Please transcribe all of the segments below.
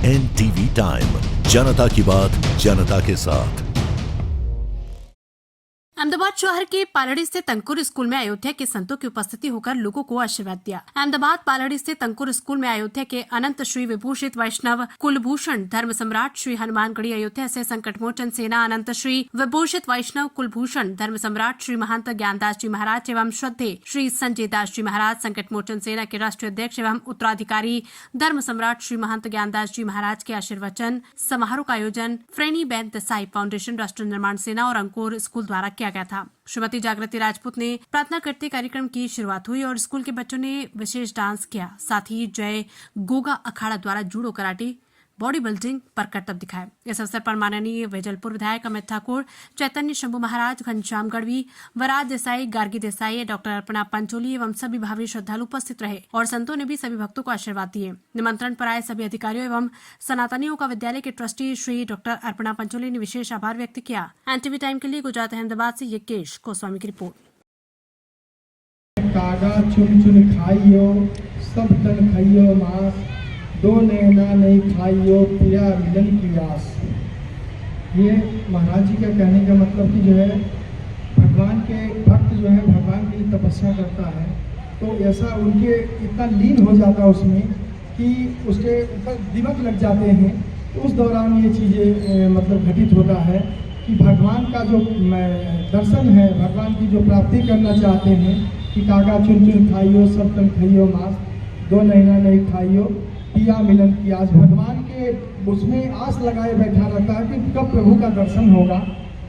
NTV time, जनता की बात जनता के साथ। अहमदाबाद शहर के पालड़ी स्थित अंकुर स्कूल में अयोध्या के संतों की उपस्थिति होकर लोगों को आशीर्वाद दिया। अहमदाबाद पालड़ी स्थित अंकुर स्कूल में अयोध्या के अनंत श्री विभूषित वैष्णव कुलभूषण धर्म सम्राट श्री हनुमानगढ़ी अयोध्या से संकटमोचन सेना अनंत श्री विभूषित वैष्णव कुलभूषण धर्म सम्राट श्री महंत ज्ञानदास जी महाराज एवं श्रद्धे श्री संजय दास जी महाराज संकटमोचन सेना के राष्ट्रीय अध्यक्ष एवं उत्तराधिकारी धर्म सम्राट श्री महंत ज्ञानदास जी महाराज के आशीर्वचन समारोह का आयोजन फ्रेनी बैन देसाई फाउंडेशन, राष्ट्र निर्माण सेना और अंकुर स्कूल द्वारा किया गया था। श्रीमती जागृति राजपूत ने प्रार्थना करते कार्यक्रम की शुरुआत हुई और स्कूल के बच्चों ने विशेष डांस किया। साथ ही जय गोगा अखाड़ा द्वारा जूडो, कराटे, बॉडी बिल्डिंग पर करतब दिखाए। इस अवसर पर माननीय वेजलपुर विधायक अमित ठाकुर, चैतन्य शंभू महाराज, घनश्याम गढ़वी, वराज देसाई, गार्गी देसाई, डॉक्टर अर्पणा पंचोली एवं सभी भावी श्रद्धालु उपस्थित रहे और संतों ने भी सभी भक्तों को आशीर्वाद दिए। निमंत्रण पर आए सभी अधिकारियों एवं सनातनियों का विद्यालय के ट्रस्टी श्री डॉक्टर अर्पणा पंचोली ने विशेष आभार व्यक्त किया। NTV टाइम के लिए गुजरात अहमदाबाद से यज्ञेश गोस्वामी की रिपोर्ट। कागा चुन चुन खाइयो, सब तन खाइयो मांस, दो नैना नहीं खाइयो, पिया मिलन की आस। ये महाराज जी का कहने का मतलब कि जो है भगवान के भक्त जो है भगवान के लिए तपस्या करता है तो ऐसा उनके इतना लीन हो जाता है उसमें कि उसके ऊपर दिमक लग जाते हैं। तो उस दौरान ये चीज़ें मतलब घटित होता है कि भगवान का जो दर्शन है, भगवान की जो प्राप्ति करना चाहते हैं कि कागा चुन चुन खाइयो, सब तन खाइयो मांस, दो नैना नहीं खाइयो, पिया मिलन की आस। भगवान के उसमें आस लगाए बैठा रहता है कि कब प्रभु का दर्शन होगा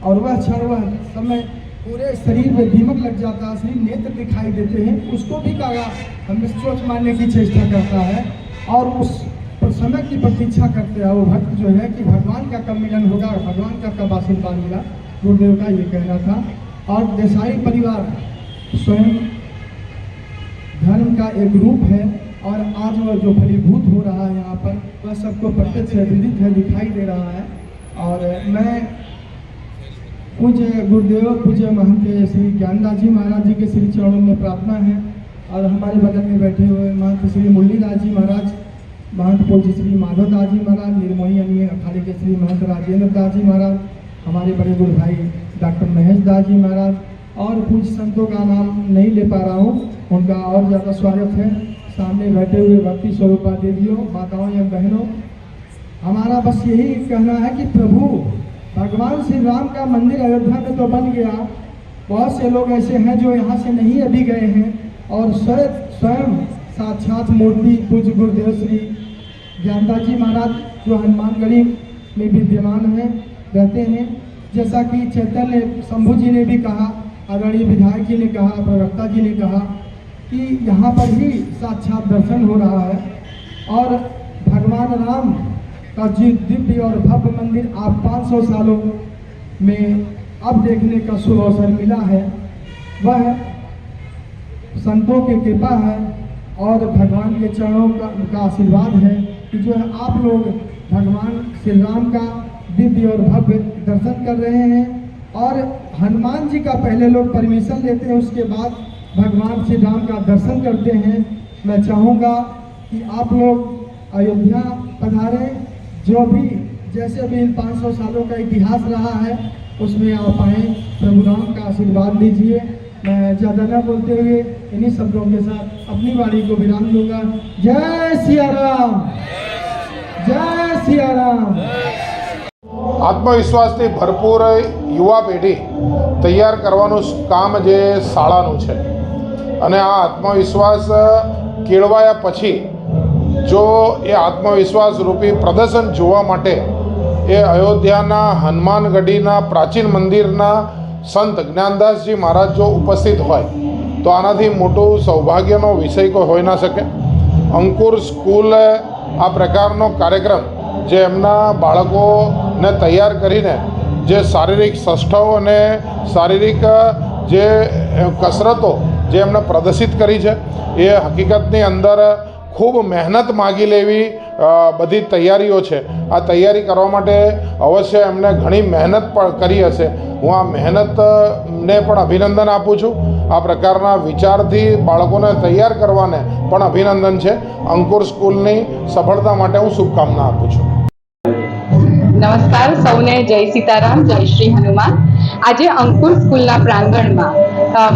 और वह क्षण वह समय पूरे शरीर में दीमक लग जाता है, शरीर नेत्र दिखाई देते हैं, उसको भी कागा हमें सोच मारने की चेष्टा करता है और उस समय की प्रतीक्षा करते हैं वो भक्त जो है कि भगवान का कब मिलन होगा, भगवान का कब आशीर्वाद मिला। गुरुदेव का ये कहना था। और देसाई परिवार स्वयं धर्म का एक रूप है और आज वह जो फलीभूत हो रहा है यहाँ पर वह सबको प्रत्यक्ष विदित है, दिखाई दे रहा है। और मैं पूज्य गुरुदेव पूज्य महंत श्री ज्ञानदास जी महाराज जी के श्री चरणों में प्रार्थना है और हमारे बगल में बैठे हुए महंत श्री मुरलीदास जी महाराज, महंत पूज्य श्री माधव दास जी महाराज, निर्मोही अन्य अखाड़े के श्री महंत राजेंद्र दास जी महाराज, हमारे बड़े गुरु भाई डॉक्टर महेश दास जी महाराज और कुछ संतों का नाम नहीं ले पा रहा हूँ, उनका और ज़्यादा स्वागत है। सामने बैठे हुए भक्ति स्वरूपा देवियों, माताओं या बहनों, हमारा बस यही कहना है कि प्रभु भगवान श्री राम का मंदिर अयोध्या में तो बन गया, बहुत से लोग ऐसे हैं जो यहाँ से नहीं अभी गए हैं और स्वयं साक्षात मूर्ति पूज्य गुरुदेव श्री ज्ञानदास जी महाराज जो हनुमानगढ़ी में विद्यमान हैं रहते हैं। जैसा कि चैतन्य शंभू जी ने भी कहा, आदरणीय विधायक जी ने कहा, प्रवक्ता जी ने कहा कि यहाँ पर ही साक्षात दर्शन हो रहा है और भगवान राम का जी दिव्य और भव्य मंदिर आप 500 सालों में अब देखने का शुभ अवसर मिला है। वह संतों की कृपा है और भगवान के चरणों का आशीर्वाद है कि जो है आप लोग भगवान श्री राम का दिव्य और भव्य दर्शन कर रहे हैं और हनुमान जी का पहले लोग परमिशन लेते हैं, उसके बाद भगवान श्री राम का दर्शन करते हैं। मैं चाहूँगा कि आप लोग अयोध्या पधारें, जो भी जैसे भी इन 500 सालों का इतिहास रहा है उसमें आप आएँ, प्रभु राम का आशीर्वाद लीजिए। मैं ज़्यादा न बोलते हुए इन्हीं शब्दों के साथ अपनी वाणी को विराम दूंगा। जय सिया राम, जय सिया राम। આત્મવિશ્વાસથી ભરપૂર યુવા પેઢી તૈયાર કરવાનું કામ જે શાળાનું છે અને આ આત્મવિશ્વાસ કેળવાયા પછી જો એ આત્મવિશ્વાસ રૂપી પ્રદર્શન જોવા માટે એ અયોધ્યાના હનુમાનગઢીના પ્રાચીન મંદિરના સંત જ્ઞાનદાસજી મહારાજ જો ઉપસ્થિત હોય તો આનાથી મોટું સૌભાગ્યનો વિષય કોઈ હોઈ ના શકે। અંકુર સ્કૂલ આ પ્રકારનો કાર્યક્રમ જે એમના બાળકોને તૈયાર કરીને જે શારીરિક સષ્ઠાઓ અને શારીરિક જે કસરતો જે એમણે પ્રદર્શિત કરી છે એ હકીકતની અંદર ખૂબ મહેનત માગી લેવી બધી તૈયારીઓ છે। આ તૈયારી કરવા માટે અવશ્ય એમણે ઘણી મહેનત પણ કરી હશે। હું આ મહેનતને પણ અભિનંદન આપું છું। આ પ્રકારના વિચારથી બાળકોને તૈયાર કરવાને પણ અભિનંદન છે. અંકુર સ્કૂલની સફળતા માટે હું શુભકામના આપું છું. નમસ્કાર સૌને, જય સીતારામ, જય શ્રી હનુમાન. આજે અંકુર સ્કૂલના પ્રાંગણમાં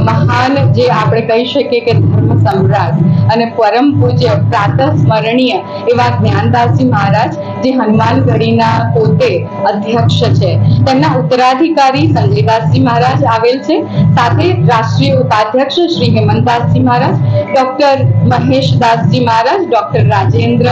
મહાન જે આપણે કહી શકીએ કે ધર્મ સમ્રાટ અને પરમ પૂજ્ય પ્રાતઃ સ્મરણીય એવા જ્ઞાનદાસજી મહારાજ, જે હનુમાનગઢીના પોતે અધ્યક્ષ છે, તેમના ઉત્તરાધિકારી સંજયદાસજી મહારાજ આવેલ છે. સાથે રાષ્ટ્રીય ઉપાધ્યક્ષ શ્રી હેમંતદાસજી મહારાજ, ડોક્ટર મહેશદાસજી મહારાજ, ડોક્ટર રાજેન્દ્ર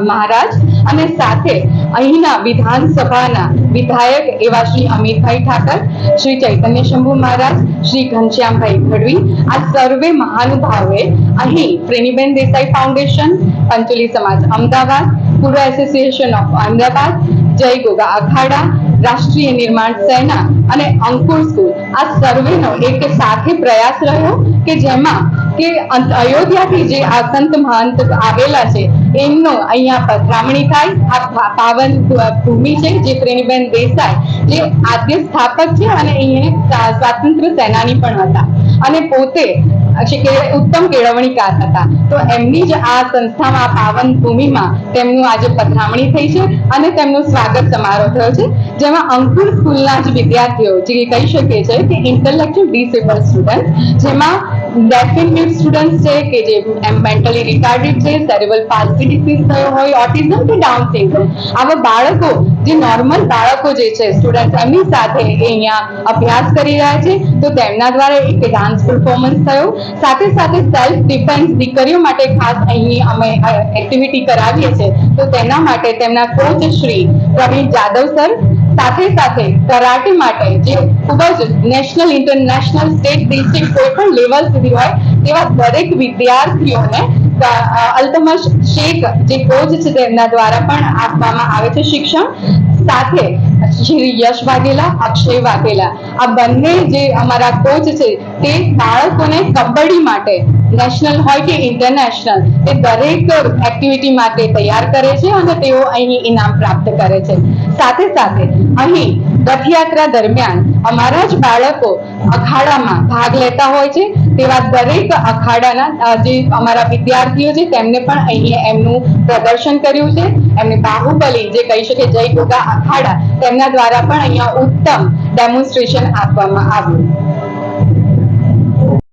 મહારાજ અને સાથે અહીંના વિધાનસભાના વિધાયક એવા શ્રી અમિતભાઈ ઠાકર, શ્રી ચૈતન્ય શંભુ મહારાજ, શ્રી ઘનશ્યામભાઈ ગઢવી, આ સર્વે મહાનુભાવોએ અહીં પ્રેમીબેન દેસાઈ ફાઉન્ડેશન, પંચોલી સમાજ અમદાવાદ, પૂર્વ એસોસિએશન ઓફ અમદાવાદ, જય ગોગા અખાડા, રાષ્ટ્રીય નિર્માણ સેના અને અંકુર સ્કૂલ, આ સર્વેનો એક સાથે પ્રયાસ રહ્યો કે જેમાં કે અયોધ્યાથી જે આ સંત મહંત આવેલા છે એમનો અહીંયા પધરામણી થાય. આ પાવન ભૂમિ છે જે પ્રેમીબેન દેસાઈ જે આદ્ય સ્થાપક છે અને અહીંયા સ્વાતંત્ર્ય સેનાની પણ હતા અને પોતે ઉત્તમ કેળવણીકાર હતા. તો એમની જ આ સંસ્થામાં, આ પાવન ભૂમિમાં તેમનું આજે પધરામણી થઈ છે અને તેમનું સ્વાગત સમારોહ થયો છે, જેમાં અંકુર સ્કૂલના જ વિદ્યાર્થીઓ જે કહી શકીએ છે કે ઇન્ટેલેક્ચ્યુઅલ ડિસેબલ સ્ટુડન્ટ, જેમાં ડેફિનેટ સ્ટુડન્ટ છે કે જે મેન્ટલી રિટાર્ડેડ છે, સેરેબ્રલ પાલ્સી ડિસીઝ થયો હોય, ઓટિઝમ કે ડાઉન સિન્ડ્રોમ, આવા બાળકો જે નોર્મલ બાળકો જે છે સ્ટુડન્ટ, એમની સાથે અહીંયા અભ્યાસ કરી રહ્યા છે. તો તેમના દ્વારા એક ડાન્સ પરફોર્મન્સ થયો. સાથે સાથે સેલ્ફ ડિફેન્સ દીકરીઓ માટે ખાસ અહીં અમે એક્ટિવિટી કરાવીએ છીએ. તો તેના માટે તેમના કોચ શ્રી પ્રવીણ જાદવ સર, સાથે સાથે કરાટે માટે જે ખૂબ જ નેશનલ, ઇન્ટરનેશનલ, સ્ટેટ, ડિસ્ટ્રિક્ટ કોઈ પણ લેવલ સુધી હોય તેવા દરેક વિદ્યાર્થીઓને અલ્તમશ શેખ જે કોચ છે તેમના દ્વારા પણ આપવામાં આવે છે શિક્ષણ. સાથે શ્રી યશ વાઘેલા, અક્ષય વાઘેલા, આ બંને જે અમારા કોચ છે તે બાળકોને કબડ્ડી માટે નેશનલ હોય કે ઇન્ટરનેશનલ તે દરેક એક્ટિવિટી માટે તૈયાર કરે છે અને તેઓ અહીં ઇનામ પ્રાપ્ત કરે છે. સાથે સાથે અહીં રથયાત્રા દરમિયાન અમારા જ બાળકો અખાડામાં ભાગ લેતા હોય છે. તેવા દરેક અખાડાના જે અમારા વિદ્યાર્થીઓ છે તેમને પણ અહીં એમનું પ્રદર્શન કર્યું છે. એમને બાહુબલી જે કહી શકે જય ગોગા અખાડા, તેમના દ્વારા પણ અહીંયા ઉત્તમ ડેમોન્સ્ટ્રેશન આપવામાં આવ્યું.